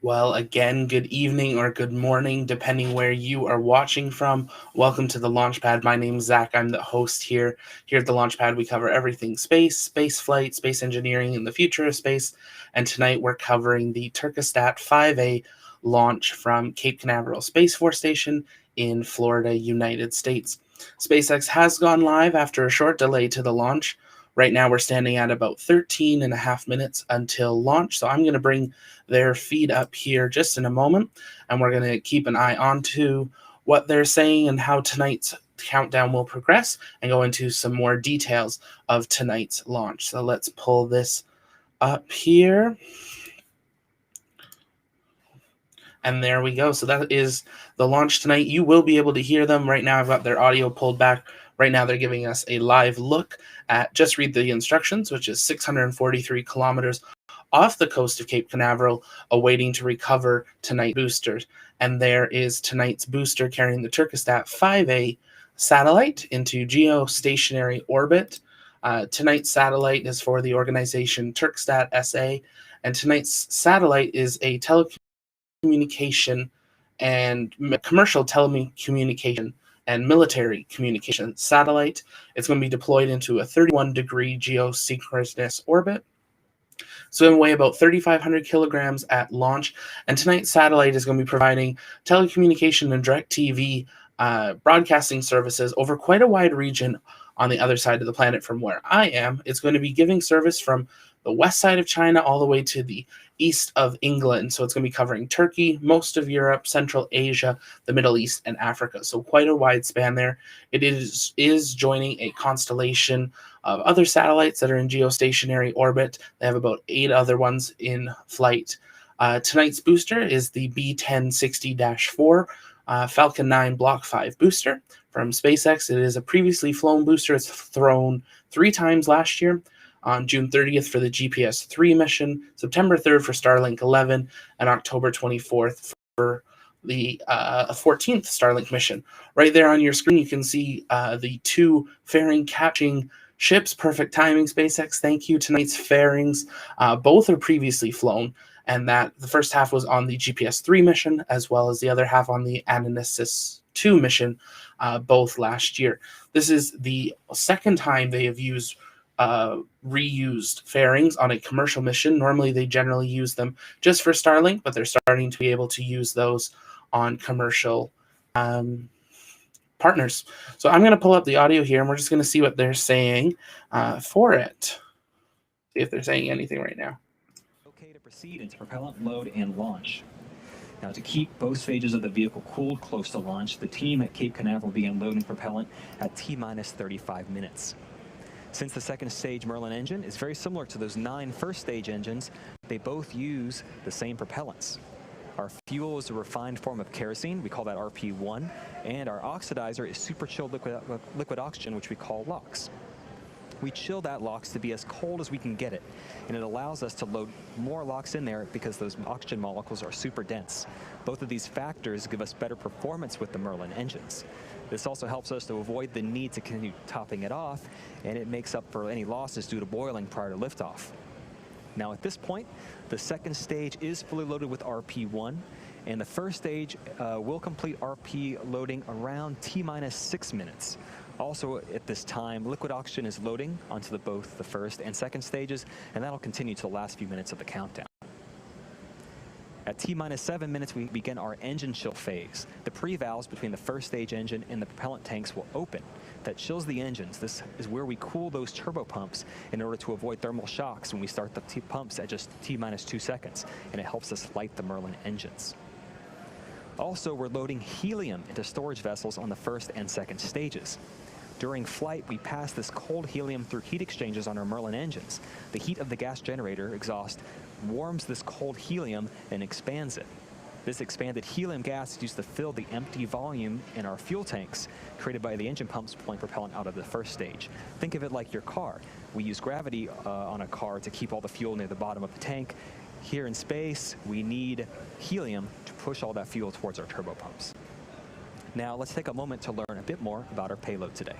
Well, again, good evening or good morning, depending where you are watching from. Welcome to the Launchpad. My name's Zach. I'm the host here. Here at the Launchpad, we cover everything space, space flight, space engineering, and the future of space. And tonight we're covering the Türksat 5A launch from Cape Canaveral Space Force Station in Florida, United States. SpaceX has gone live after a short delay to the launch. Right now, we're standing at about 13 and a half minutes until launch. So I'm going to bring their feed up here just in a moment, and we're going to keep an eye on to what they're saying and how tonight's countdown will progress and go into some more details of tonight's launch. So let's pull this up here. And there we go. So that is the launch tonight. You will be able to hear them. Right now I've got their audio pulled back. Right now they're giving us a live look at, just read the instructions, which is 643 kilometers off the coast of Cape Canaveral, awaiting to recover tonight's boosters. And there is tonight's booster carrying the Türksat 5A satellite into geostationary orbit. Tonight's satellite is for the organization Türksat SA, and tonight's satellite is a telecommunication and commercial telecommunication and military communication satellite. It's going to be deployed into a 31-degree geosynchronous orbit. So it will weigh about 3,500 kilograms at launch. And tonight's satellite is going to be providing telecommunication and direct TV broadcasting services over quite a wide region on the other side of the planet from where I am. It's going to be giving service from the west side of China all the way to the east of England. So it's going to be covering Turkey, most of Europe, Central Asia, the Middle East, and Africa. So quite a wide span there. It is joining a constellation of other satellites that are in geostationary orbit. They have about 8 other ones in flight. Tonight's booster is the B1060-4 Falcon 9 Block 5 booster from SpaceX. It is a previously flown booster. It's flown 3 times last year. On June 30th for the GPS-3 mission, September 3rd for Starlink 11, and October 24th for the 14th Starlink mission. Right there on your screen, you can see the 2 fairing catching ships. Perfect timing, SpaceX. Thank you. Tonight's fairings, both are previously flown, and that the first half was on the GPS-3 mission, as well as the other half on the Anasis 2 mission, both last year. This is the second time they have used reused fairings on a commercial mission. Normally they generally use them just for Starlink, but they're starting to be able to use those on commercial partners. So I'm going to pull up the audio here, and we're just going to see what they're saying for it. See if they're saying anything right now. Okay to proceed into propellant load and launch. Now, to keep both stages of the vehicle cooled close to launch, the team at Cape Canaveral began loading propellant at T-minus 35 minutes. Since the second stage Merlin engine is very similar to those 9 first stage engines, they both use the same propellants. Our fuel is a refined form of kerosene, we call that RP1, and our oxidizer is super chilled liquid oxygen, which we call LOX. We chill that LOX to be as cold as we can get it, and it allows us to load more LOX in there because those oxygen molecules are super dense. Both of these factors give us better performance with the Merlin engines. This also helps us to avoid the need to continue topping it off, and it makes up for any losses due to boiling prior to liftoff. Now at this point, the second stage is fully loaded with RP1, and the first stage will complete RP loading around T-minus 6 minutes. Also at this time, liquid oxygen is loading onto both the first and second stages, and that'll continue to the last few minutes of the countdown. At T-minus 7 minutes, we begin our engine chill phase. The pre-valves between the first stage engine and the propellant tanks will open. That chills the engines. This is where we cool those turbo pumps in order to avoid thermal shocks when we start the pumps at just T-minus 2 seconds, and it helps us light the Merlin engines. Also, we're loading helium into storage vessels on the first and second stages. During flight, we pass this cold helium through heat exchangers on our Merlin engines. The heat of the gas generator exhaust warms this cold helium and expands it. This expanded helium gas is used to fill the empty volume in our fuel tanks created by the engine pumps pulling propellant out of the first stage. Think of it like your car. We use gravity on a car to keep all the fuel near the bottom of the tank. Here in space, we need helium to push all that fuel towards our turbo pumps. Now, let's take a moment to learn a bit more about our payload today.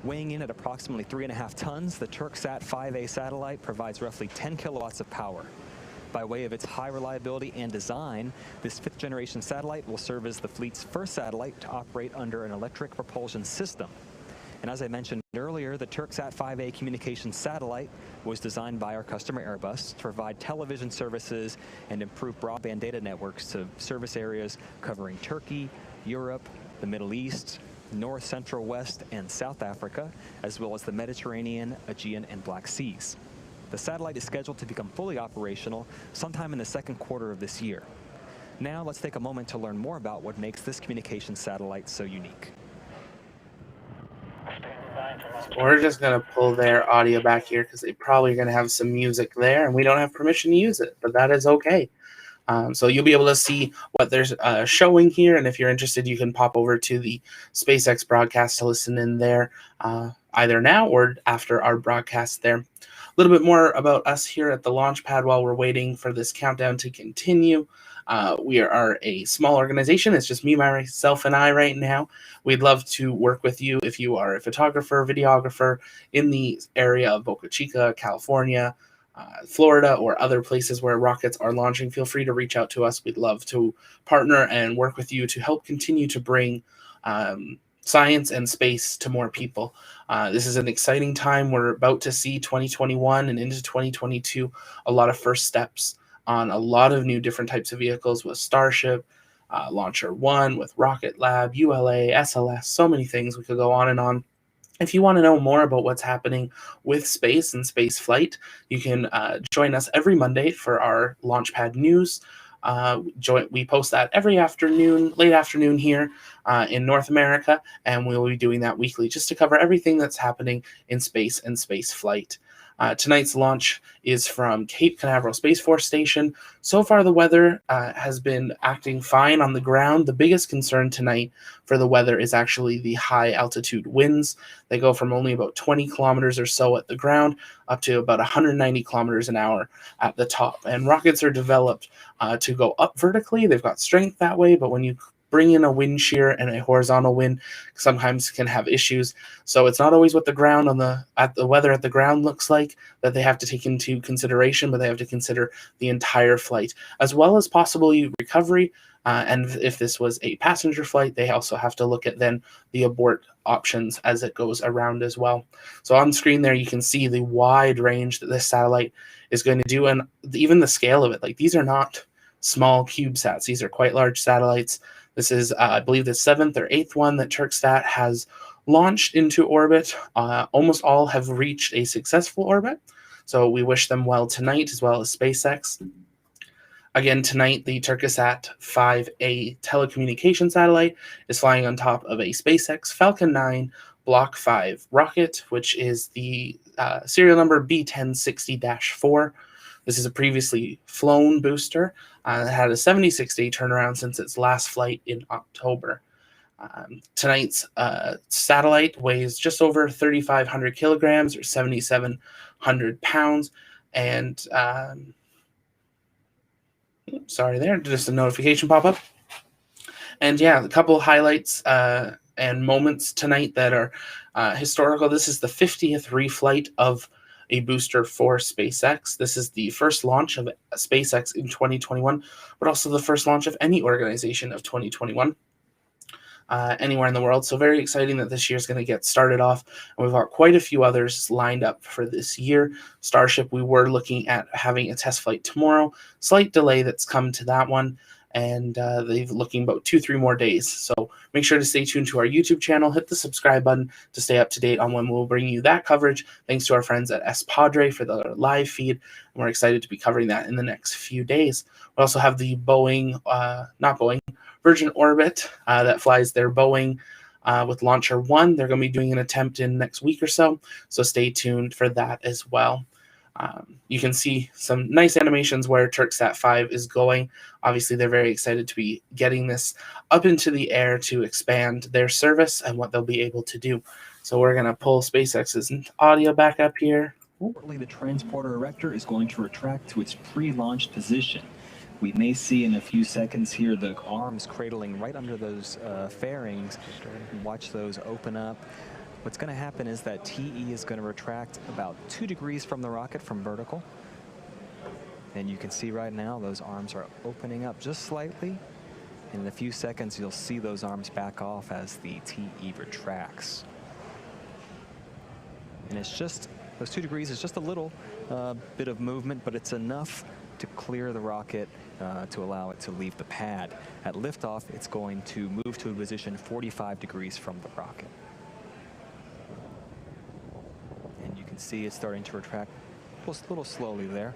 Weighing in at approximately 3.5 tons, the Türksat 5A satellite provides roughly 10 kilowatts of power. By way of its high reliability and design, this 5th generation satellite will serve as the fleet's first satellite to operate under an electric propulsion system. And as I mentioned earlier, the Türksat 5A communications satellite was designed by our customer Airbus to provide television services and improve broadband data networks to service areas covering Turkey, Europe, the Middle East, North, Central, West, and South Africa, as well as the Mediterranean, Aegean, and Black Seas. The satellite is scheduled to become fully operational sometime in the second quarter of this year. Now let's take a moment to learn more about what makes this communications satellite so unique. We're just going to pull their audio back here because they probably are going to have some music there, and we don't have permission to use it, but that is okay. So you'll be able to see what they're showing here, and if you're interested, you can pop over to the SpaceX broadcast to listen in there either now or after our broadcast there. A little bit more about us here at the Launchpad while we're waiting for this countdown to continue. We are a small organization. It's just me, myself, and I right now. We'd love to work with you if you are a photographer, videographer in the area of Boca Chica, California, Florida, or other places where rockets are launching. Feel free to reach out to us. We'd love to partner and work with you to help continue to bring science and space to more people. This is an exciting time. We're about to see 2021 and into 2022 a lot of first steps on a lot of new different types of vehicles with Starship, Launcher 1, with Rocket Lab, ULA, SLS, so many things. We could go on and on. If you want to know more about what's happening with space and space flight, you can join us every Monday for our Launchpad news. We post that every afternoon, late afternoon here in North America, and we will be doing that weekly just to cover everything that's happening in space and space flight. Tonight's launch is from Cape Canaveral Space Force Station. So far, the weather has been acting fine on the ground. The biggest concern tonight for the weather is actually the high altitude winds. They go from only about 20 kilometers or so at the ground up to about 190 kilometers an hour at the top. And rockets are developed to go up vertically. They've got strength that way, but when you bring in a wind shear and a horizontal wind, sometimes can have issues. So it's not always what the ground the weather at the ground looks like that they have to take into consideration, but they have to consider the entire flight as well as possibly recovery. And if this was a passenger flight, they also have to look at then the abort options as it goes around as well. So on screen there, you can see the wide range that this satellite is going to do, and even the scale of it. Like, these are not small CubeSats. These are quite large satellites. This is, I believe, the 7th or 8th one that Türksat has launched into orbit. Almost all have reached a successful orbit. So we wish them well tonight, as well as SpaceX. Again, tonight, the Türksat 5A telecommunication satellite is flying on top of a SpaceX Falcon 9 Block 5 rocket, which is the serial number B1060-4. This is a previously flown booster that had a 76-day turnaround since its last flight in October. Tonight's satellite weighs just over 3,500 kilograms or 7,700 pounds. And sorry there, just a notification pop up. And yeah, a couple highlights and moments tonight that are historical. This is the 50th reflight of a booster for SpaceX. This is the first launch of SpaceX in 2021, but also the first launch of any organization of 2021 anywhere in the world. So very exciting that this year is going to get started off. And we've got quite a few others lined up for this year. Starship, we were looking at having a test flight tomorrow. Slight delay that's come to that one. And they're looking about 2-3 more days. So make sure to stay tuned to our YouTube channel. Hit the subscribe button to stay up to date on when we'll bring you that coverage. Thanks to our friends at Padre for the live feed. And we're excited to be covering that in the next few days. We also have the Virgin Orbit that flies their Boeing with Launcher 1. They're going to be doing an attempt in next week or so. So stay tuned for that as well. You can see some nice animations where Türksat 5 is going. Obviously, they're very excited to be getting this up into the air to expand their service and what they'll be able to do. So we're going to pull SpaceX's audio back up here. Shortly, the transporter erector is going to retract to its pre-launch position. We may see in a few seconds here the arms cradling right under those fairings. Watch those open up. What's going to happen is that TE is going to retract about 2 degrees from the rocket from vertical. And you can see right now those arms are opening up just slightly. In a few seconds, you'll see those arms back off as the TE retracts. And it's just, those 2 degrees is just a little bit of movement, but it's enough to clear the rocket to allow it to leave the pad. At liftoff, it's going to move to a position 45 degrees from the rocket. And you can see it's starting to retract a little slowly there.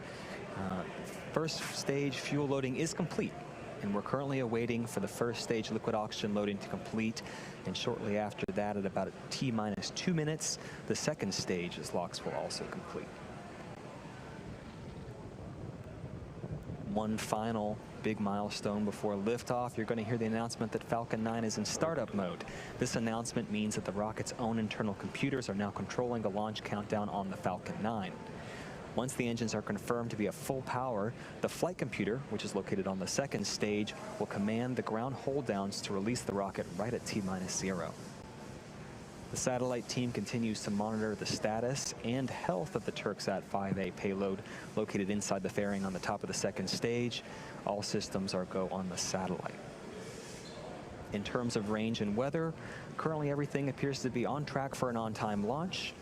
First stage fuel loading is complete, and we're currently awaiting for the first stage liquid oxygen loading to complete. And shortly after that, at about T-2 minutes, the second stage's locks will also complete. One final big milestone before liftoff. You're going to hear the announcement that Falcon 9 is in startup mode. This announcement means that the rocket's own internal computers are now controlling the launch countdown on the Falcon 9. Once the engines are confirmed to be at full power, the flight computer, which is located on the second stage, will command the ground hold downs to release the rocket right at T-0. The satellite team continues to monitor the status and health of the Türksat 5A payload located inside the fairing on the top of the second stage. All systems are go on the satellite. In terms of range and weather, currently everything appears to be on track for an on-time launch.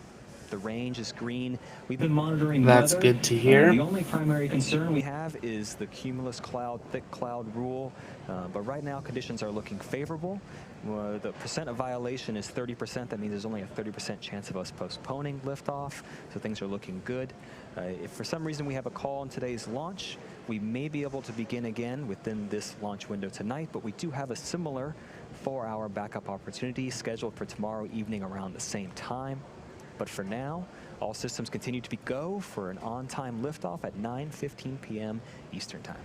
The range is green. We've been monitoring That's weather. good to hear. The only primary concern we have is the cumulus cloud, thick cloud rule. But right now, conditions are looking favorable. The percent of violation is 30%. That means there's only a 30% chance of us postponing liftoff. So things are looking good. If for some reason we have a call on today's launch, we may be able to begin again within this launch window tonight. But we do have a similar 4-hour backup opportunity scheduled for tomorrow evening around the same time. But for now, all systems continue to be go for an on-time liftoff at 9:15 p.m. Eastern Time.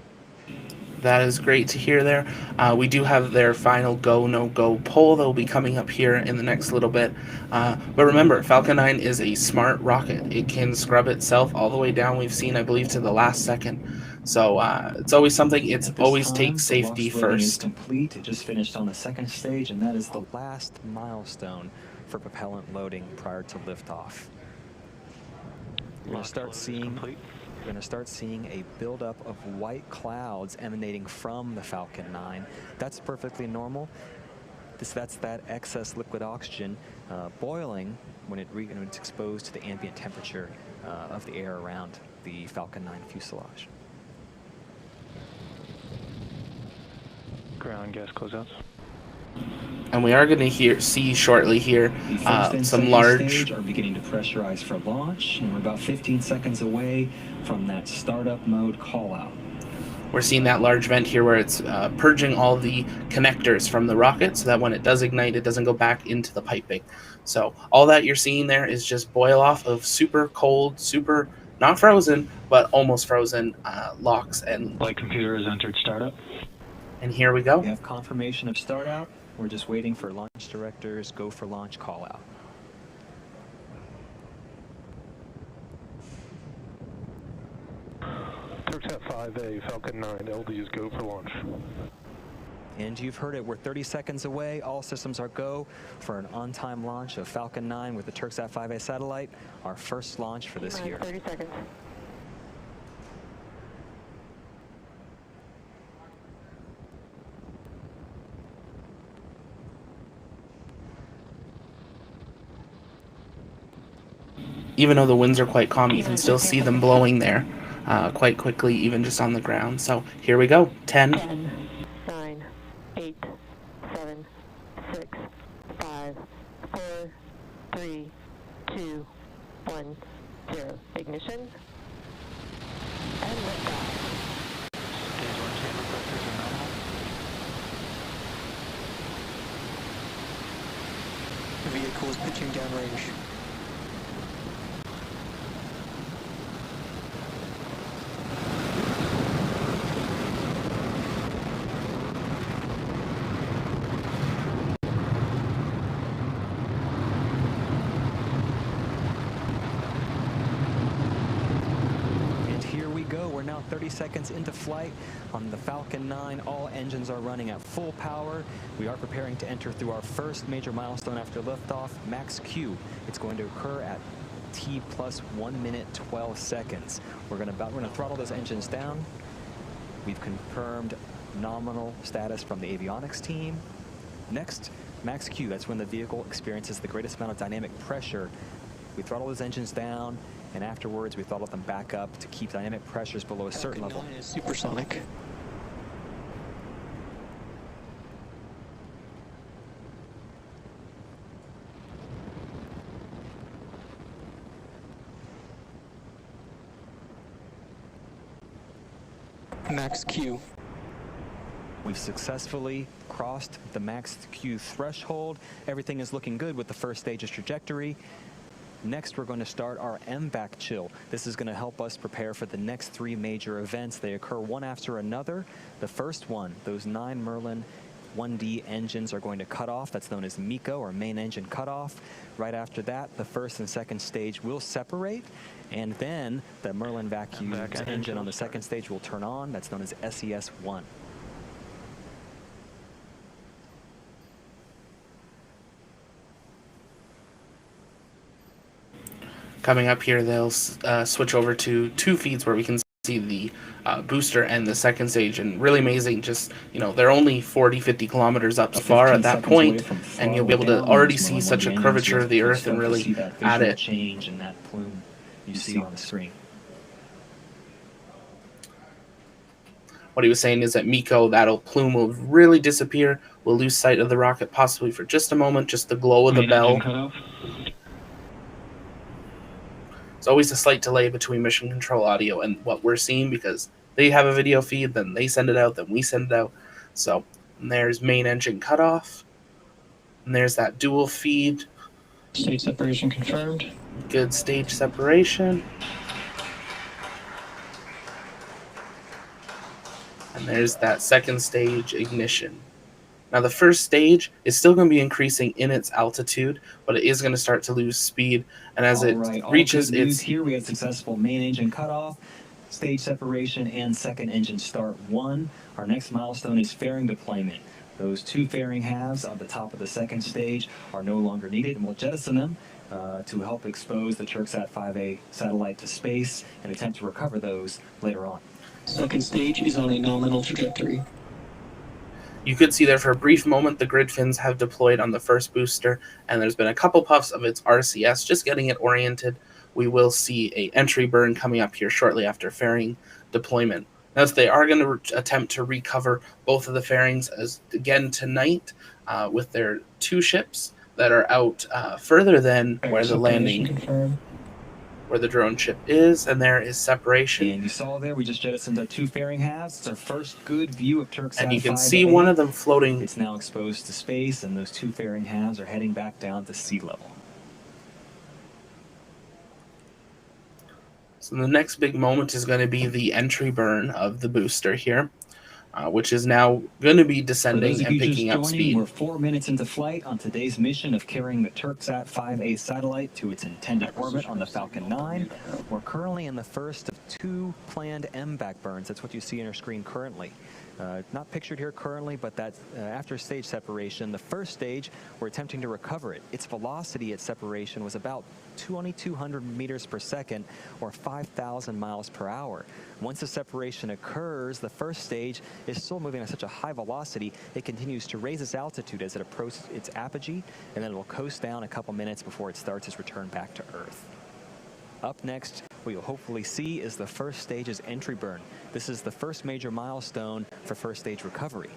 That is great to hear there. We do have their final go, no-go poll that will be coming up here in the next little bit. But remember, Falcon 9 is a smart rocket. It can scrub itself all the way down, we've seen, I believe, to the last second. So it's always something, it's always take safety first. Is complete. It just finished on the second stage, and that is the last milestone for propellant loading prior to liftoff. We're going to start seeing a buildup of white clouds emanating from the Falcon 9. That's perfectly normal. That's that excess liquid oxygen boiling when it's exposed to the ambient temperature of the air around the Falcon 9 fuselage. Ground gas closeouts. And we are going to see shortly here some large stage are beginning to pressurize for launch, and we're about 15 seconds away from that startup mode call out. We're seeing that large vent here where it's purging all the connectors from the rocket so that when it does ignite, it doesn't go back into the piping. So all that you're seeing there is just boil off of super cold, super not frozen, but almost frozen locks. And Flight computer has entered startup. And here we go. We have confirmation of start out. We're just waiting for launch director's go for launch call out. Türksat 5A, Falcon 9, LD is go for launch. And you've heard it, we're 30 seconds away. All systems are go for an on-time launch of Falcon 9 with the Türksat 5A satellite, our first launch for this year. 30 seconds. Even though the winds are quite calm, you can still see them blowing there quite quickly, even just on the ground. So here we go. 10, 9, 8, 7, 6, 5, 4, 3, 2, 1, 0. Ignition. And liftoff. The vehicle is pitching downrange. And here we go. We're now 30 seconds into flight on the Falcon 9. All engines are running at full power. We are preparing to enter through our first major milestone after liftoff, max Q. It's going to occur at T plus 1 minute 12 seconds. We're gonna throttle those engines down. We've confirmed nominal status from the avionics team. Next, max Q, that's when the vehicle experiences the greatest amount of dynamic pressure. We throttle those engines down, and afterwards we throttle them back up to keep dynamic pressures below a certain Falcon level. 9 is supersonic. Max Q. We've successfully crossed the max Q threshold. Everything is looking good with the first stage's trajectory. Next, we're going to start our MVAC chill. This is going to help us prepare for the next 3 major events. They occur one after another. The first one, those 9 Merlin 1D engines are going to cut off. That's known as MECO, or main engine cutoff. Right after that, the first and second stage will separate, and then the Merlin vacuum engine on the second stage will turn on. That's known as SES-1. Coming up here, they'll switch over to 2 feeds where we can see the booster and the second stage, and really amazing. Just, you know, they're only 40-50 kilometers up far at that point, and you'll be able to already see such a curvature of the Earth and really add it. Change in that plume you see on the screen. What he was saying is that MECO, that plume will really disappear. We'll lose sight of the rocket possibly for just a moment, just the glow of the bell. There's always a slight delay between mission control audio and what we're seeing, because they have a video feed, then they send it out, then we send it out. So there's main engine cutoff, and there's that dual feed. Stage separation confirmed. Good stage separation. And there's that second stage ignition. Now the first stage is still going to be increasing in its altitude, but it is going to start to lose speed, and as it reaches its... Here we had successful main engine cutoff, stage separation, and second engine start 1. Our next milestone is fairing deployment. Those 2 fairing halves on the top of the second stage are no longer needed, and we'll jettison them to help expose the Türksat 5A satellite to space and attempt to recover those later on. Second stage is on a nominal trajectory. You could see there for a brief moment the grid fins have deployed on the first booster, and there's been a couple puffs of its RCS just getting it oriented. We will see a entry burn coming up here shortly after fairing deployment. Now, they are going to attempt to recover both of the fairings again tonight with their 2 ships that are out further than where the landing, where the drone ship is, and there is separation. And you saw there, we just jettisoned our 2 fairing halves. It's our first good view of Türksat 5A. And you can see one of them floating. It's now exposed to space, and those 2 fairing halves are heading back down to sea level. So the next big moment is going to be the entry burn of the booster here, which is now going to be descending and picking up speed. We're 4 minutes into flight on today's mission of carrying the Türksat 5A satellite to its intended orbit on the Falcon 9. We're currently in the first of 2 planned MVAC burns. That's what you see on your screen currently. Not pictured here currently, but that's after stage separation. The first stage, we're attempting to recover it. Its velocity at separation was about 2,200 meters per second, or 5,000 miles per hour. Once the separation occurs, the first stage is still moving at such a high velocity, it continues to raise its altitude as it approaches its apogee, and then it will coast down a couple minutes before it starts its return back to Earth. Up next, what you'll hopefully see is the first stage's entry burn. This is the first major milestone for first stage recovery.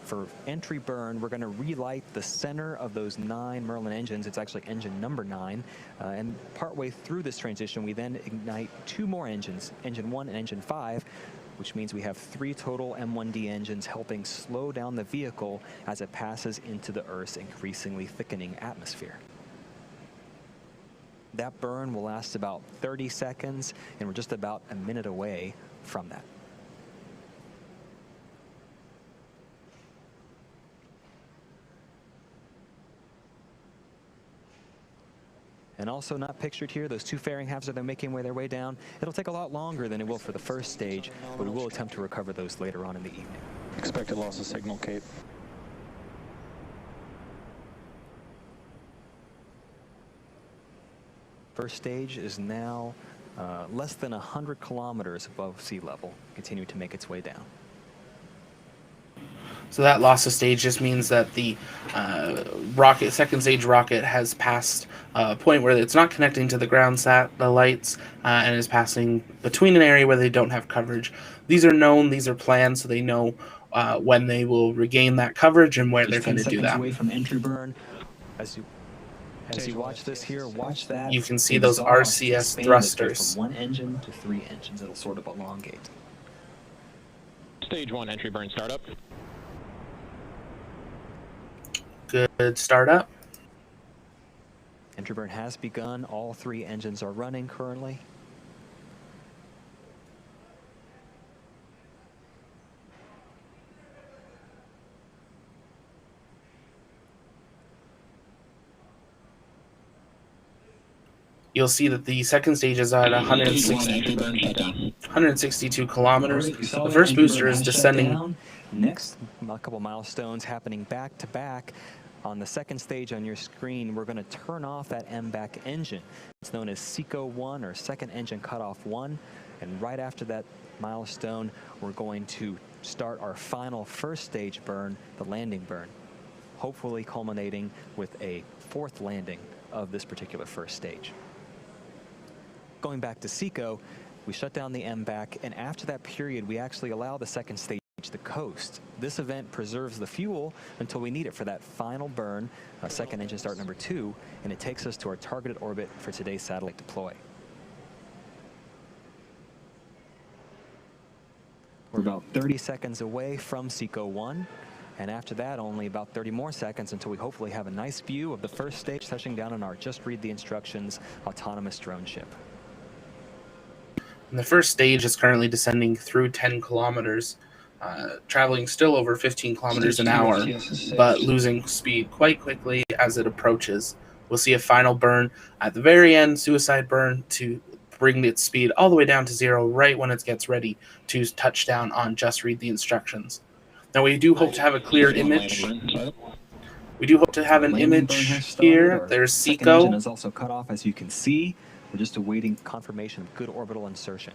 For entry burn, we're going to relight the center of those 9 Merlin engines. It's actually engine number 9. And partway through this transition, we then ignite 2 more engines, engine 1 and engine 5, which means we have 3 total M1D engines helping slow down the vehicle as it passes into the Earth's increasingly thickening atmosphere. That burn will last about 30 seconds, and we're just about a minute away from that. And also not pictured here, those 2 fairing halves are making their way down. It'll take a lot longer than it will for the first stage, but we will attempt to recover those later on in the evening. Expected loss of signal, Cape. First stage is now less than 100 kilometers above sea level, continuing to make its way down. So that loss of stage just means that the second stage rocket has passed a point where it's not connecting to the ground satellites and is passing between an area where they don't have coverage. These are known, these are planned, so they know when they will regain that coverage and where Just they're going to do that. away from entry burn. As you watch this here, watch that. You can see those RCS thrusters. From one engine to 3 engines, it'll sort of elongate. Stage 1 entry burn startup. Good startup. Entry burn has begun. All 3 engines are running currently. You'll see that the second stage is at 162 kilometers. The first booster is descending. Next, a couple milestones happening back to back. On the second stage on your screen, we're going to turn off that MBAC engine. It's known as SECO 1, or second engine cutoff 1. And right after that milestone, we're going to start our final first stage burn, the landing burn, hopefully culminating with a 4th landing of this particular first stage. Going back to SECO, we shut down the MBAC, and after that period, we actually allow the second stage to coast. This event preserves the fuel until we need it for that final burn, second engine start number 2, and it takes us to our targeted orbit for today's satellite deploy. We're about 30 seconds away from SECO 1, and after that, only about 30 more seconds until we hopefully have a nice view of the first stage touching down on our Just Read the Instructions autonomous drone ship. And the first stage is currently descending through 10 kilometers, traveling still over 15 kilometers an hour, but losing speed quite quickly as it approaches. We'll see a final burn at the very end, suicide burn, to bring its speed all the way down to 0 right when it gets ready to touch down on Just Read the Instructions. Now, we do hope to have a clear image. We do hope to have an image here. There's SECO. Second engine is also cut off, as you can see. We're just awaiting confirmation of good orbital insertion.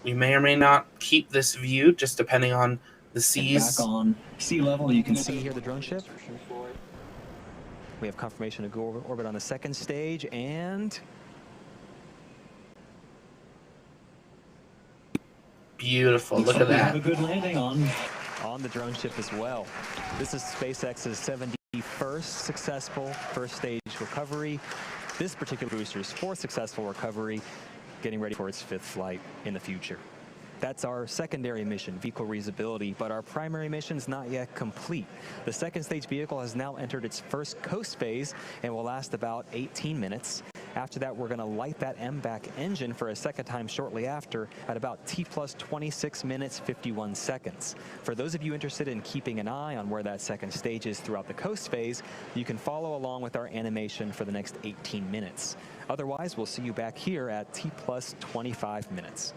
We may or may not keep this view, just depending on the seas. Back on sea level, you can see here the drone ship. We have confirmation of good orbit on the second stage, and Beautiful. Look at that. Have a good landing on the drone ship as well. This is SpaceX's 71st successful first stage recovery. This particular booster's 4th successful recovery, getting ready for its 5th flight in the future. That's our secondary mission, vehicle reusability, but our primary mission is not yet complete. The second stage vehicle has now entered its first coast phase and will last about 18 minutes. After that, we're going to light that MBAC engine for a second time shortly after at about T plus 26 minutes, 51 seconds. For those of you interested in keeping an eye on where that second stage is throughout the coast phase, you can follow along with our animation for the next 18 minutes. Otherwise, we'll see you back here at T plus 25 minutes.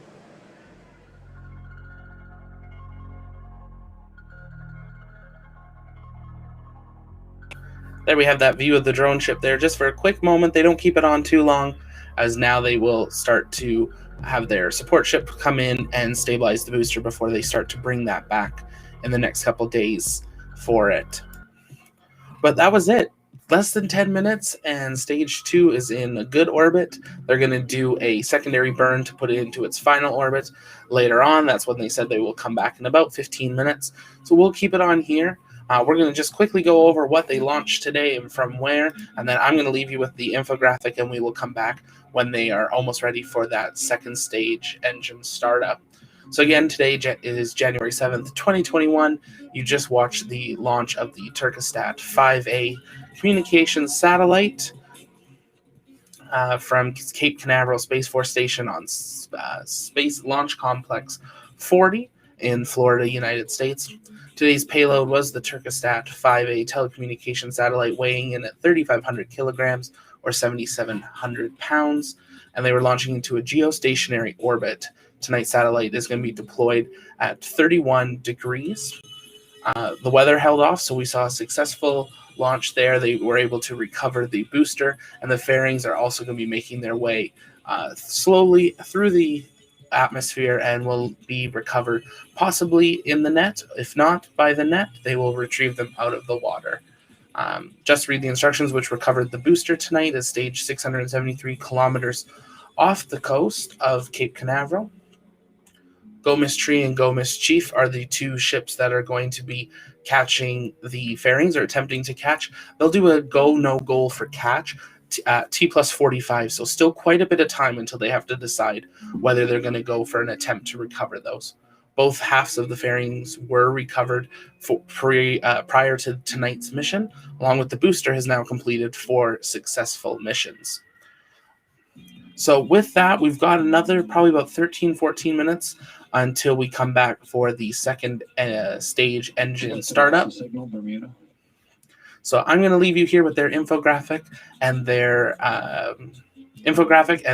There we have that view of the drone ship there just for a quick moment. They don't keep it on too long, as now they will start to have their support ship come in and stabilize the booster before they start to bring that back in the next couple days for it. But that was it. Less than 10 minutes, and stage 2 is in a good orbit. They're going to do a secondary burn to put it into its final orbit later on. That's when they said they will come back in about 15 minutes. So we'll keep it on here. We're going to just quickly go over what they launched today and from where, and then I'm going to leave you with the infographic, and we will come back when they are almost ready for that second stage engine startup. So again, today is January 7th, 2021. You just watched the launch of the Türksat 5A communications satellite from Cape Canaveral Space Force Station on Space Launch Complex 40 in Florida, United States. Today's payload was the Türksat 5A telecommunication satellite, weighing in at 3,500 kilograms or 7,700 pounds, and they were launching into a geostationary orbit. Tonight's satellite is going to be deployed at 31 degrees. The weather held off, so we saw a successful launch there, they were able to recover the booster, and the fairings are also going to be making their way slowly through the atmosphere and will be recovered possibly in the net. If not by the net, they will retrieve them out of the water. Just read the instructions, which recovered the booster tonight at stage 673 kilometers off the coast of Cape Canaveral. Go Miss Tree and Go Miss Chief are the two ships that are going to be catching the fairings, or attempting to catch. They'll do a go, no goal for catch at T plus 45, so still quite a bit of time until they have to decide whether they're going to go for an attempt to recover those. Both halves of the fairings were recovered prior to tonight's mission, along with the booster has now completed 4 successful missions. So with that, we've got another probably about 13-14 minutes until we come back for the second stage engine startup. So I'm going to leave you here with their infographic and their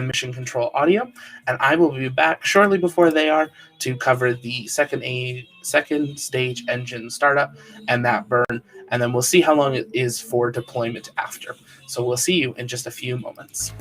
mission control audio, and I will be back shortly before they are to cover the second stage engine startup and that burn, and then we'll see how long it is for deployment after. So we'll see you in just a few moments.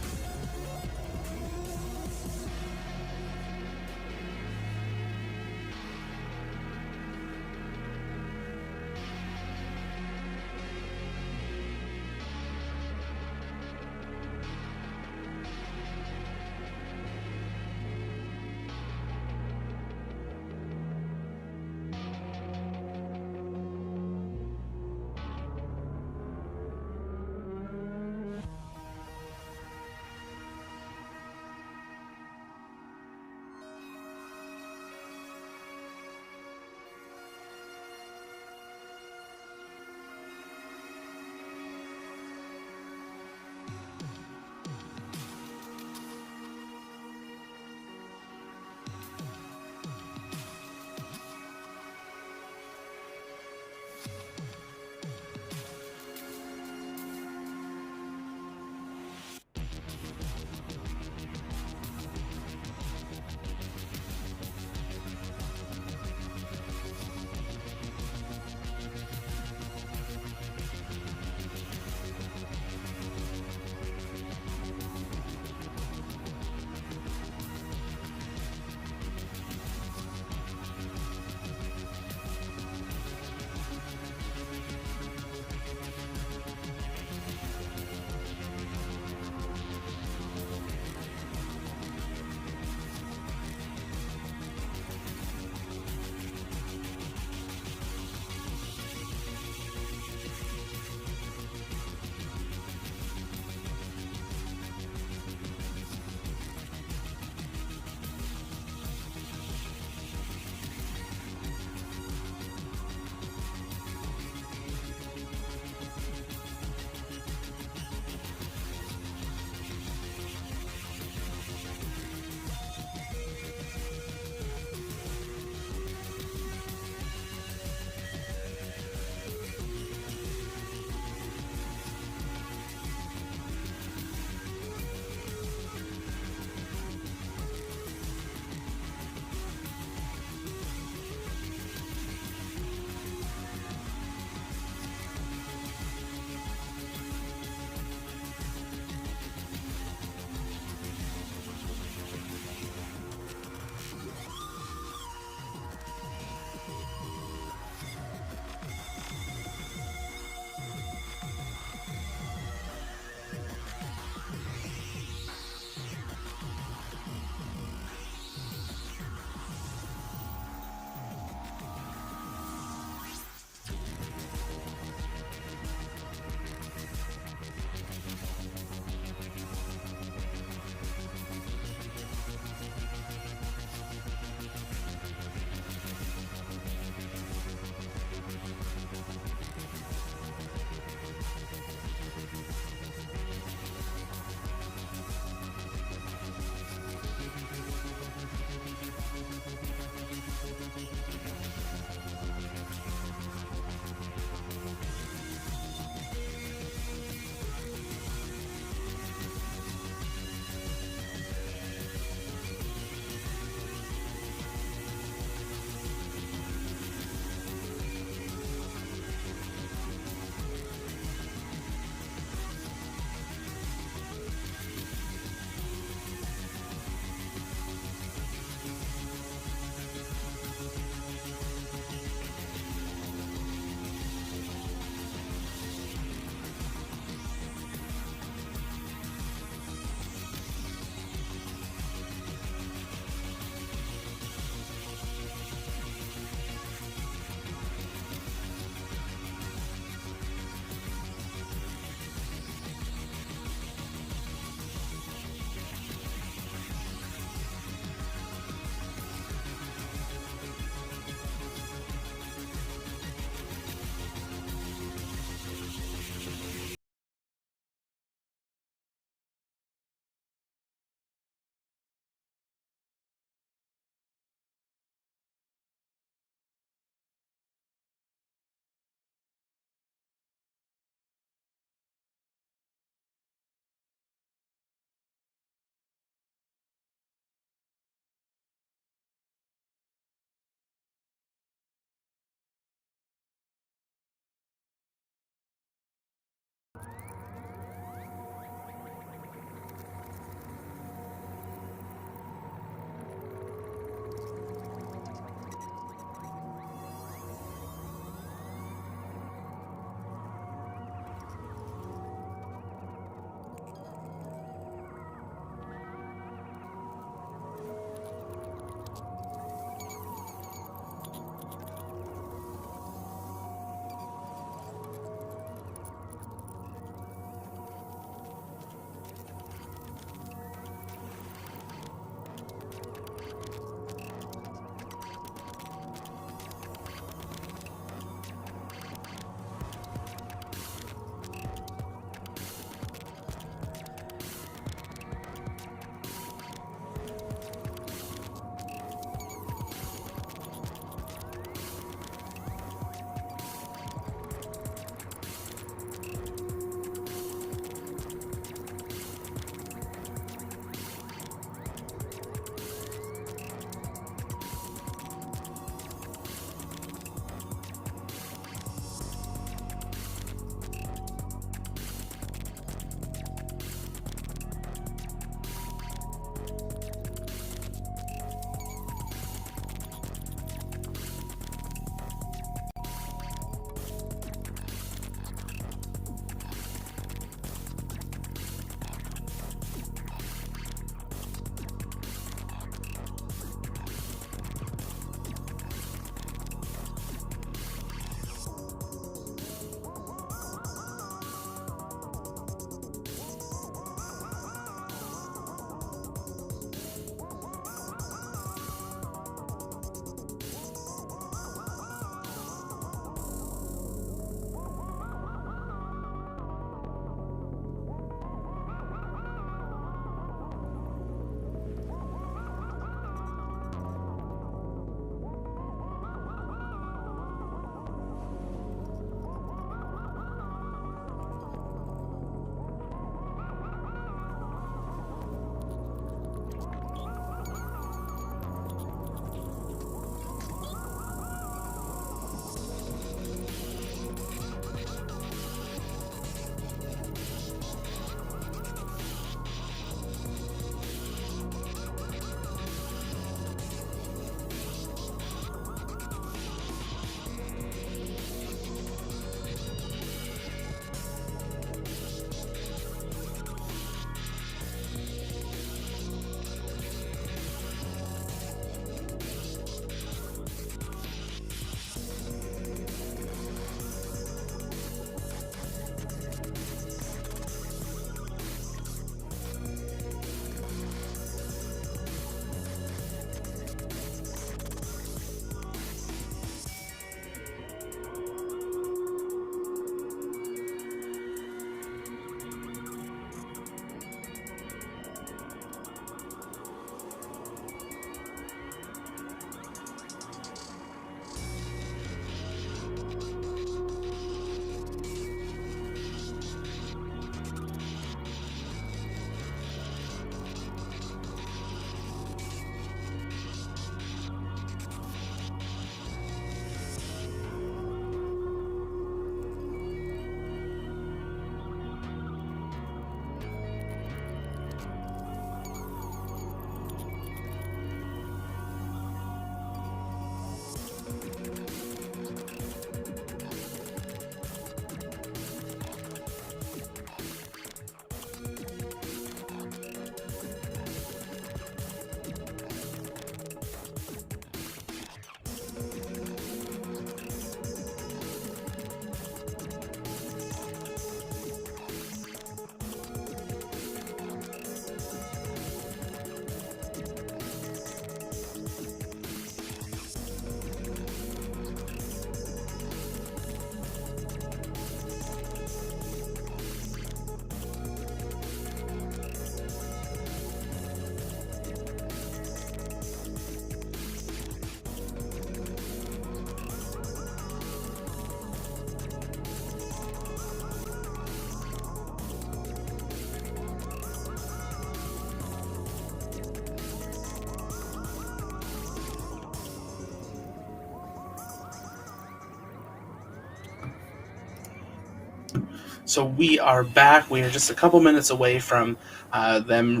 So we are back. We are just a couple minutes away from them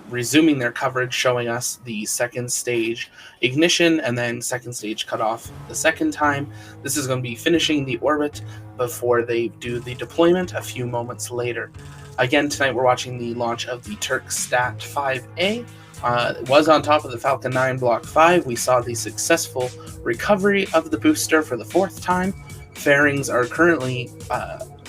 resuming their coverage, showing us the second stage ignition and then second stage cutoff the second time. This is going to be finishing the orbit before they do the deployment a few moments later. Again, tonight we're watching the launch of the Türksat 5A. It was on top of the Falcon 9 Block 5. We saw the successful recovery of the booster for the fourth time. Fairings are currently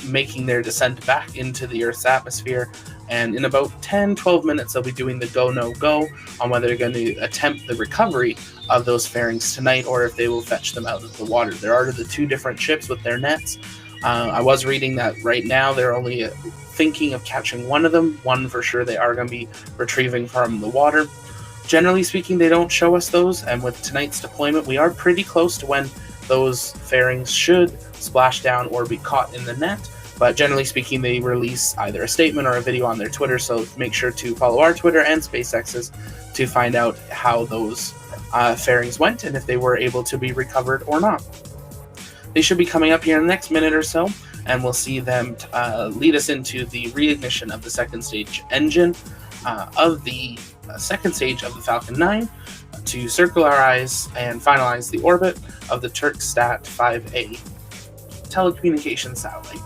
making their descent back into the Earth's atmosphere, and in about 10-12 minutes they'll be doing the go no go on whether they're going to attempt the recovery of those fairings tonight or if they will fetch them out of the water. There are the two different ships with their nets. I was reading that right now they're only thinking of catching one of them. One for sure they are going to be retrieving from the water. Generally speaking, they don't show us those, and with tonight's deployment we are pretty close to when those fairings should splash down or be caught in the net. But generally speaking, they release either a statement or a video on their Twitter, so make sure to follow our Twitter and SpaceX's to find out how those fairings went and if they were able to be recovered or not. They should be coming up here in the next minute or so, and we'll see them lead us into the reignition of the second stage engine of the second stage of the Falcon 9 to circle our eyes and finalize the orbit of the Türksat 5A telecommunication satellite.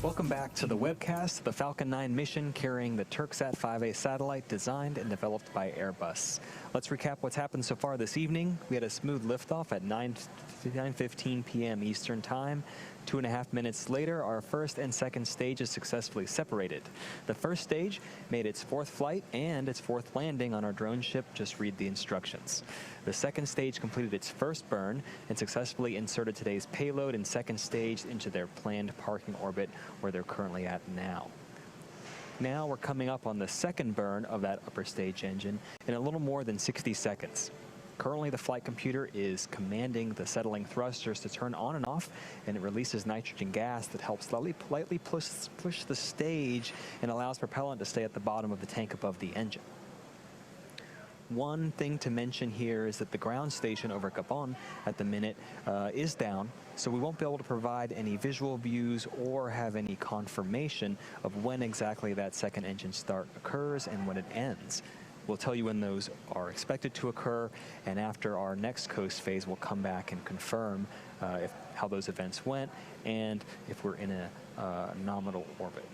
Welcome back to the webcast of the Falcon 9 mission carrying the Türksat 5A satellite designed and developed by Airbus. Let's recap what's happened so far this evening. We had a smooth liftoff at 9:15 p.m. Eastern Time. 2.5 minutes later, our first and second stages successfully separated. The first stage made its fourth flight and its fourth landing on our drone ship. Just read the instructions. The second stage completed its first burn and successfully inserted today's payload and second stage into their planned parking orbit where they're currently at now. Now we're coming up on the second burn of that upper stage engine in a little more than 60 seconds. Currently, the flight computer is commanding the settling thrusters to turn on and off, and it releases nitrogen gas that helps lightly push the stage and allows propellant to stay at the bottom of the tank above the engine. One thing to mention here is that the ground station over Gabon at the minute is down, so we won't be able to provide any visual views or have any confirmation of when exactly that second engine start occurs and when it ends. We'll tell you when those are expected to occur, and after our next coast phase, we'll come back and confirm how those events went and if we're in a nominal orbit.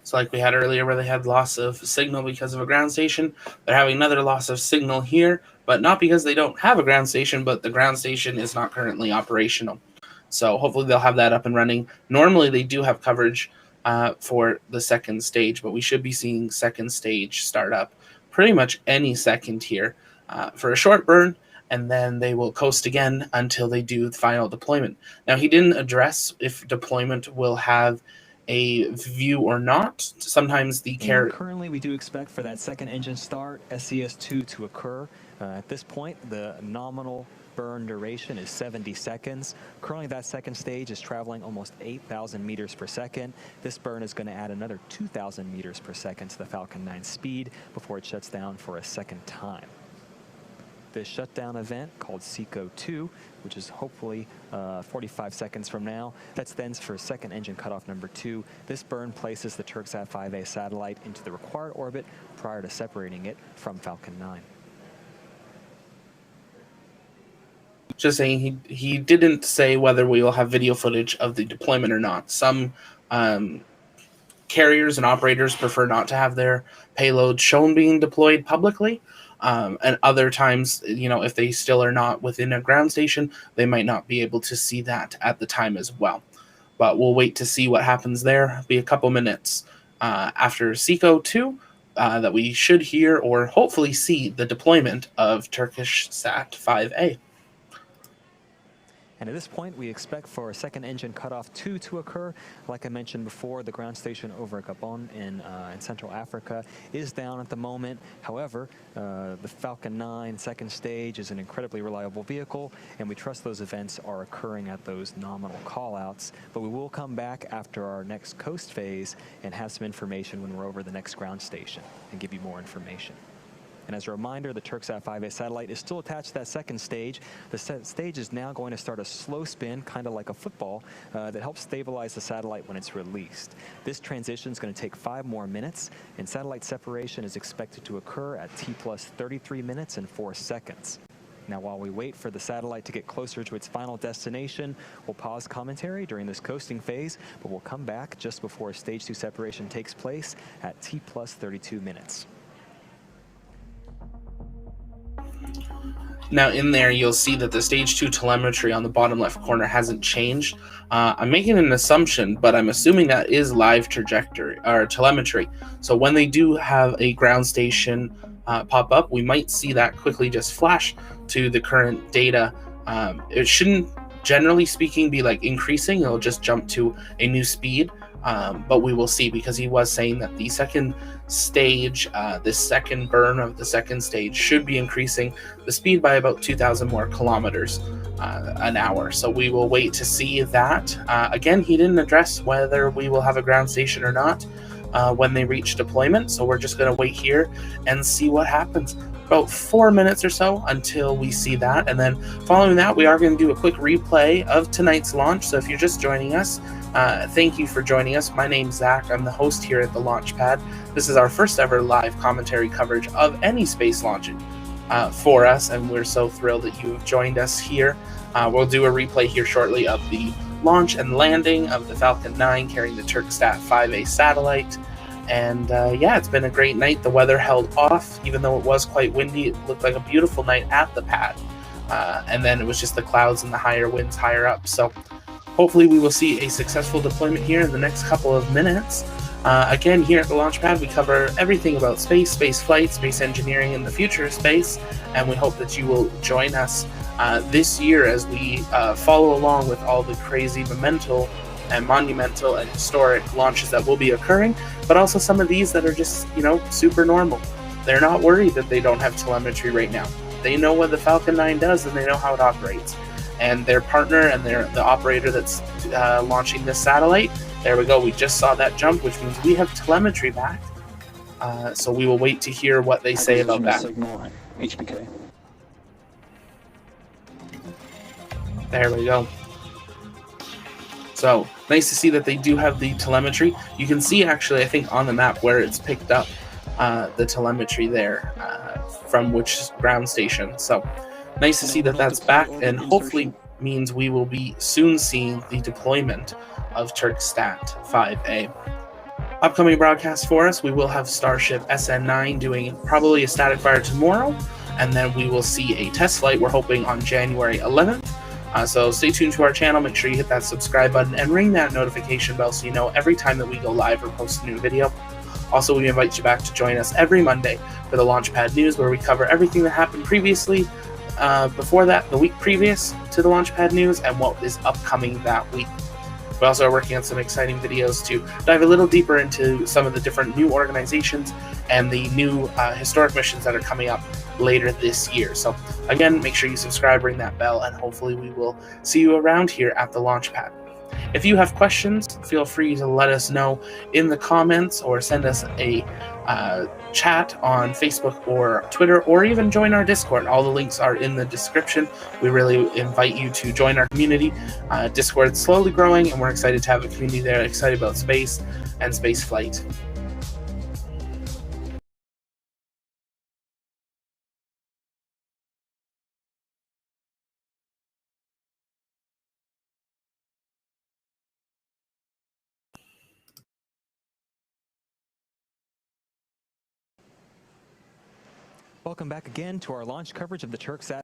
So like we had earlier where they had loss of signal because of a ground station, they're having another loss of signal here, but not because they don't have a ground station, but the ground station is not currently operational. So hopefully they'll have that up and running. Normally they do have coverage for the second stage, but we should be seeing second stage start up pretty much any second here for a short burn, and then they will coast again until they do the final deployment. Now, he didn't address if deployment will have a view or not. Sometimes the currently we do expect for that second engine start, SES2 to occur. At this point, the nominal burn duration is 70 seconds. Currently, that second stage is traveling almost 8,000 meters per second. This burn is going to add another 2,000 meters per second to the Falcon 9 speed before it shuts down for a second time. This shutdown event, called SECO2, which is hopefully 45 seconds from now, that's then for second engine cutoff number 2. This burn places the Türksat 5A satellite into the required orbit prior to separating it from Falcon 9. Just saying, he didn't say whether we will have video footage of the deployment or not. Some carriers and operators prefer not to have their payload shown being deployed publicly. And other times, if they still are not within a ground station, they might not be able to see that at the time as well. But we'll wait to see what happens there. It'll be a couple minutes after SECO2 that we should hear or hopefully see the deployment of Türksat 5A. And at this point, we expect for a second engine cutoff 2 to occur. Like I mentioned before, the ground station over Gabon in Central Africa is down at the moment. However, the Falcon 9 second stage is an incredibly reliable vehicle, and we trust those events are occurring at those nominal callouts. But we will come back after our next coast phase and have some information when we're over the next ground station and give you more information. And as a reminder, the Türksat 5A satellite is still attached to that second stage. The stage is now going to start a slow spin, kind of like a football, that helps stabilize the satellite when it's released. This transition is going to take 5 more minutes, and satellite separation is expected to occur at T plus 33 minutes and 4 seconds. Now, while we wait for the satellite to get closer to its final destination, we'll pause commentary during this coasting phase, but we'll come back just before stage 2 separation takes place at T plus 32 minutes. Now in there, you'll see that the stage 2 telemetry on the bottom left corner hasn't changed. I'm making an assumption, but I'm assuming that is live trajectory or telemetry. So when they do have a ground station pop up, we might see that quickly just flash to the current data. It shouldn't, generally speaking, be like increasing. It'll just jump to a new speed. But we will see, because he was saying that the second stage, this second burn of the second stage should be increasing the speed by about 2,000 more kilometers an hour. So we will wait to see that. Again, he didn't address whether we will have a ground station or not when they reach deployment. So we're just going to wait here and see what happens. About 4 minutes or so until we see that. And then following that, we are going to do a quick replay of tonight's launch. So if you're just joining us, thank you for joining us. My name's Zach. I'm the host here at the Launchpad. This is our first ever live commentary coverage of any space launching for us, and we're so thrilled that you have joined us here. We'll do a replay here shortly of the launch and landing of the Falcon 9 carrying the Türksat 5A satellite. And yeah, it's been a great night. The weather held off, even though it was quite windy. It looked like a beautiful night at the pad. And then it was just the clouds and the higher winds higher up. So hopefully we will see a successful deployment here in the next couple of minutes. Again, here at the Launchpad, we cover everything about space, space flight, space engineering, and the future of space. And we hope that you will join us this year as we follow along with all the crazy monumental and historic launches that will be occurring, but also some of these that are just, super normal. They're not worried that they don't have telemetry right now. They know what the Falcon 9 does, and they know how it operates. And their partner and the operator that's launching this satellite, there we go, we just saw that jump, which means we have telemetry back. So we will wait to hear what they say about that. Signal, HPK. There we go. So nice to see that they do have the telemetry. You can see actually, I think, on the map where it's picked up the telemetry there from which ground station. So nice to see that that's back, and hopefully means we will be soon seeing the deployment of Türksat 5A. Upcoming broadcasts for us, we will have Starship SN9 doing probably a static fire tomorrow, and then we will see a test flight, we're hoping, on January 11th. So stay tuned to our channel, make sure you hit that subscribe button and ring that notification bell so you know every time that we go live or post a new video. Also, we invite you back to join us every Monday for the Launchpad News, where we cover everything that happened previously, before that, the week previous to the Launchpad News, and what is upcoming that week. We also are working on some exciting videos to dive a little deeper into some of the different new organizations and the new historic missions that are coming up later this year. So again, make sure you subscribe, ring that bell, and hopefully we will see you around here at the Launchpad. If you have questions, feel free to let us know in the comments or send us a chat on Facebook or Twitter, or even join our Discord. All the links are in the description. We really invite you to join our community. Discord's slowly growing, and we're excited to have a community there, excited about space and space flight. Welcome back again to our launch coverage of the Türksat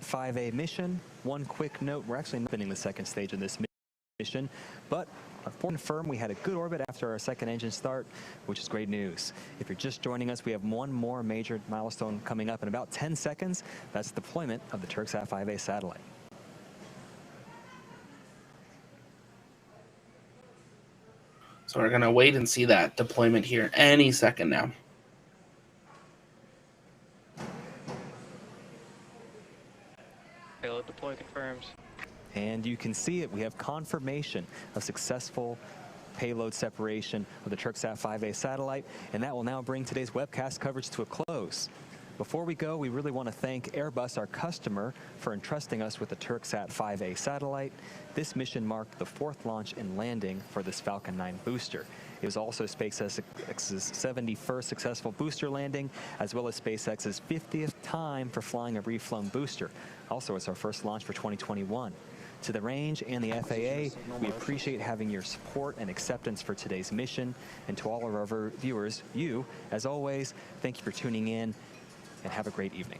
5A mission. One quick note, we're actually not spinning the second stage of this mission, but confirm we had a good orbit after our second engine start, which is great news. If you're just joining us, we have one more major milestone coming up in about 10 seconds. That's the deployment of the Türksat 5A satellite. So we're going to wait and see that deployment here any second now. Payload deploy confirmed. And you can see it. We have confirmation of successful payload separation of the Türksat 5A satellite, and that will now bring today's webcast coverage to a close. Before we go, we really want to thank Airbus, our customer, for entrusting us with the Türksat 5A satellite. This mission marked the 4th launch and landing for this Falcon 9 booster. It was also SpaceX's 71st successful booster landing, as well as SpaceX's 50th time for flying a reflown booster. Also, it's our first launch for 2021. To the range and the FAA, we appreciate having your support and acceptance for today's mission. And to all of our viewers, you, as always, thank you for tuning in, and have a great evening.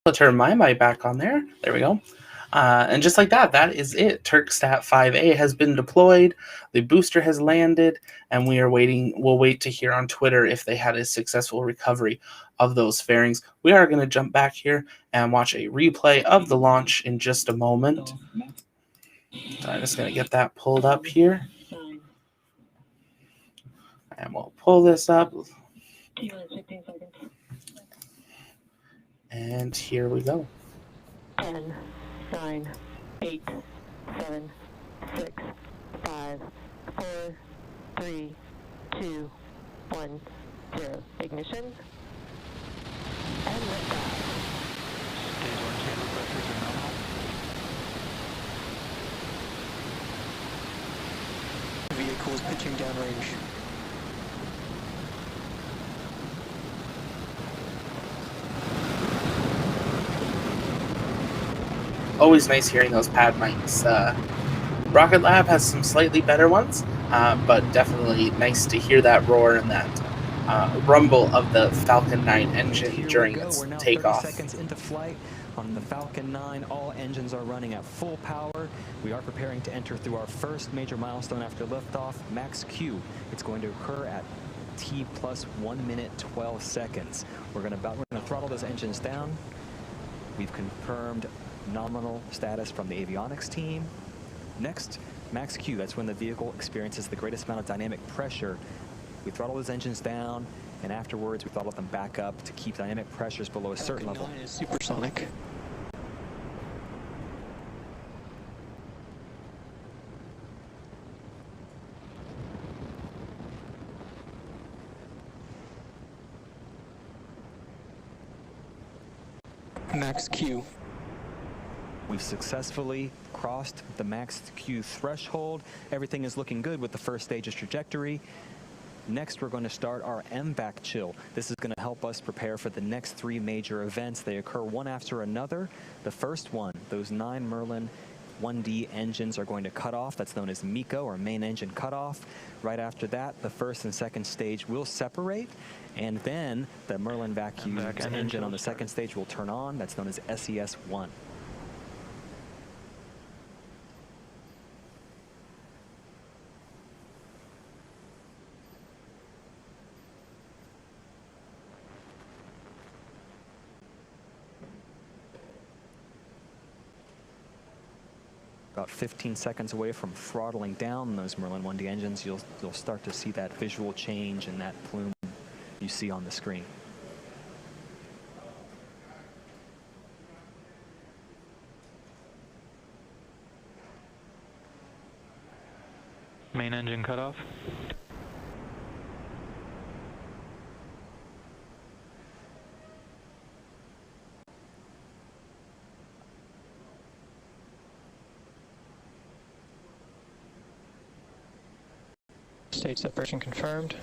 I'll turn my mic back on there. There we go. And just like that, that is it. Türksat 5A has been deployed. The booster has landed, and we are waiting. We'll wait to hear on Twitter if they had a successful recovery of those fairings. We are going to jump back here and watch a replay of the launch in just a moment. I'm just going to get that pulled up here. And we'll pull this up. And here we go. 10, 9, 8, 7, 6, 5, 4, 3, 2, 1, 0. Ignition. And liftoff. Stage 1 chamber pressures are nominal. Vehicle is pitching downrange. Always nice hearing those pad mics. Rocket Lab has some slightly better ones, but definitely nice to hear that roar and that rumble of the Falcon 9 engine during its We're now takeoff. 30 seconds into flight on the Falcon 9. All engines are running at full power. We are preparing to enter through our first major milestone after liftoff, Max Q. It's going to occur at T plus 1 minute 12 seconds. We're going to throttle those engines down. We've confirmed nominal status from the avionics team. Next, Max Q. That's when the vehicle experiences the greatest amount of dynamic pressure. We throttle those engines down, and afterwards we throttle them back up to keep dynamic pressures below a certain level. Falcon 9 is supersonic. Max Q. We've successfully crossed the Max Q threshold. Everything is looking good with the first stage's trajectory. Next, we're going to start our MVAC chill. This is going to help us prepare for the next 3 major events. They occur one after another. The first one, those 9 Merlin 1D engines are going to cut off. That's known as MECO, or main engine cutoff. Right after that, the first and second stage will separate, and then the Merlin vacuum engine on the second stage will turn on. That's known as SES-1. About 15 seconds away from throttling down those Merlin 1D engines, you'll start to see that visual change and that plume you see on the screen. Main engine cutoff. Stage separation confirmed.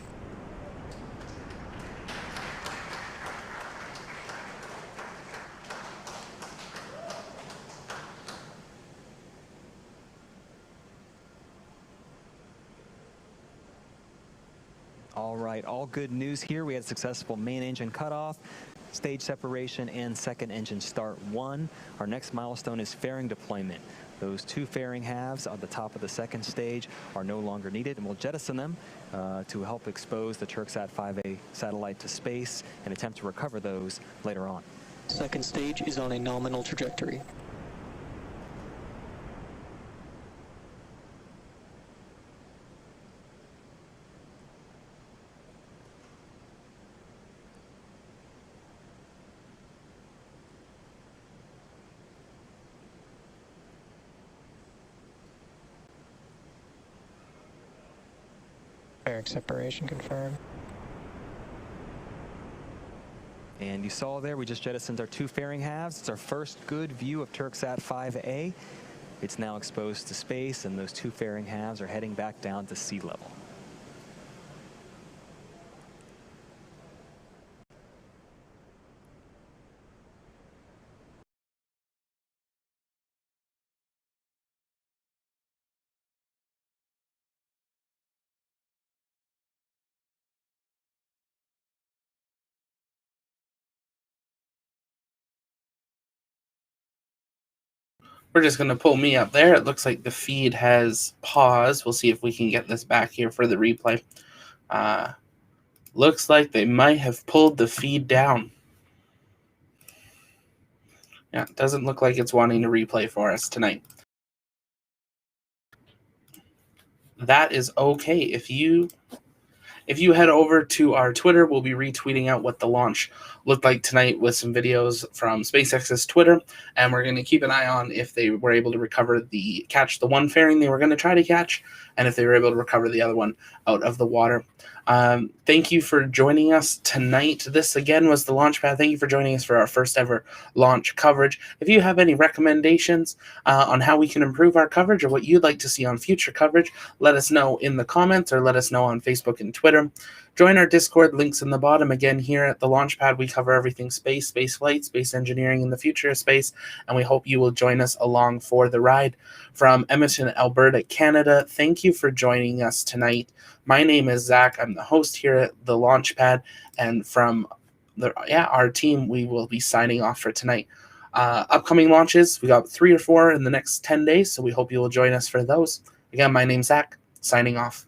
All right, all good news here. We had successful main engine cutoff, stage separation, and second engine start 1. Our next milestone is fairing deployment. Those 2 fairing halves on the top of the second stage are no longer needed, and we'll jettison them to help expose the Türksat 5A satellite to space and attempt to recover those later on. Second stage is on a nominal trajectory. Fairing separation confirmed. And you saw there, we just jettisoned our 2 fairing halves. It's our first good view of Türksat 5A. It's now exposed to space, and those 2 fairing halves are heading back down to sea level. We're just going to pull me up there. It looks like the feed has paused. We'll see if we can get this back here for the replay. Looks like they might have pulled the feed down. Yeah, it doesn't look like it's wanting to replay for us tonight. That is okay. If you head over to our Twitter, we'll be retweeting out what the launch looked like tonight with some videos from SpaceX's Twitter, and we're going to keep an eye on if they were able to catch the one fairing they were going to try to catch, and if they were able to recover the other one out of the water. Thank you for joining us tonight. This again was the Launchpad. Thank you for joining us for our first ever launch coverage. If you have any recommendations on how we can improve our coverage or what you'd like to see on future coverage, let us know in the comments or let us know on Facebook and Twitter. Join our Discord, links in the bottom. Again, here at the Launchpad, we cover everything space, space flight, space engineering, and the future of space, and we hope you will join us along for the ride. From Edmonton, Alberta, Canada, thank you for joining us tonight. My name is Zach. I'm the host here at the Launchpad, and from our team, we will be signing off for tonight. Upcoming launches, we got 3 or 4 in the next 10 days, so we hope you will join us for those. Again, my name's Zach, signing off.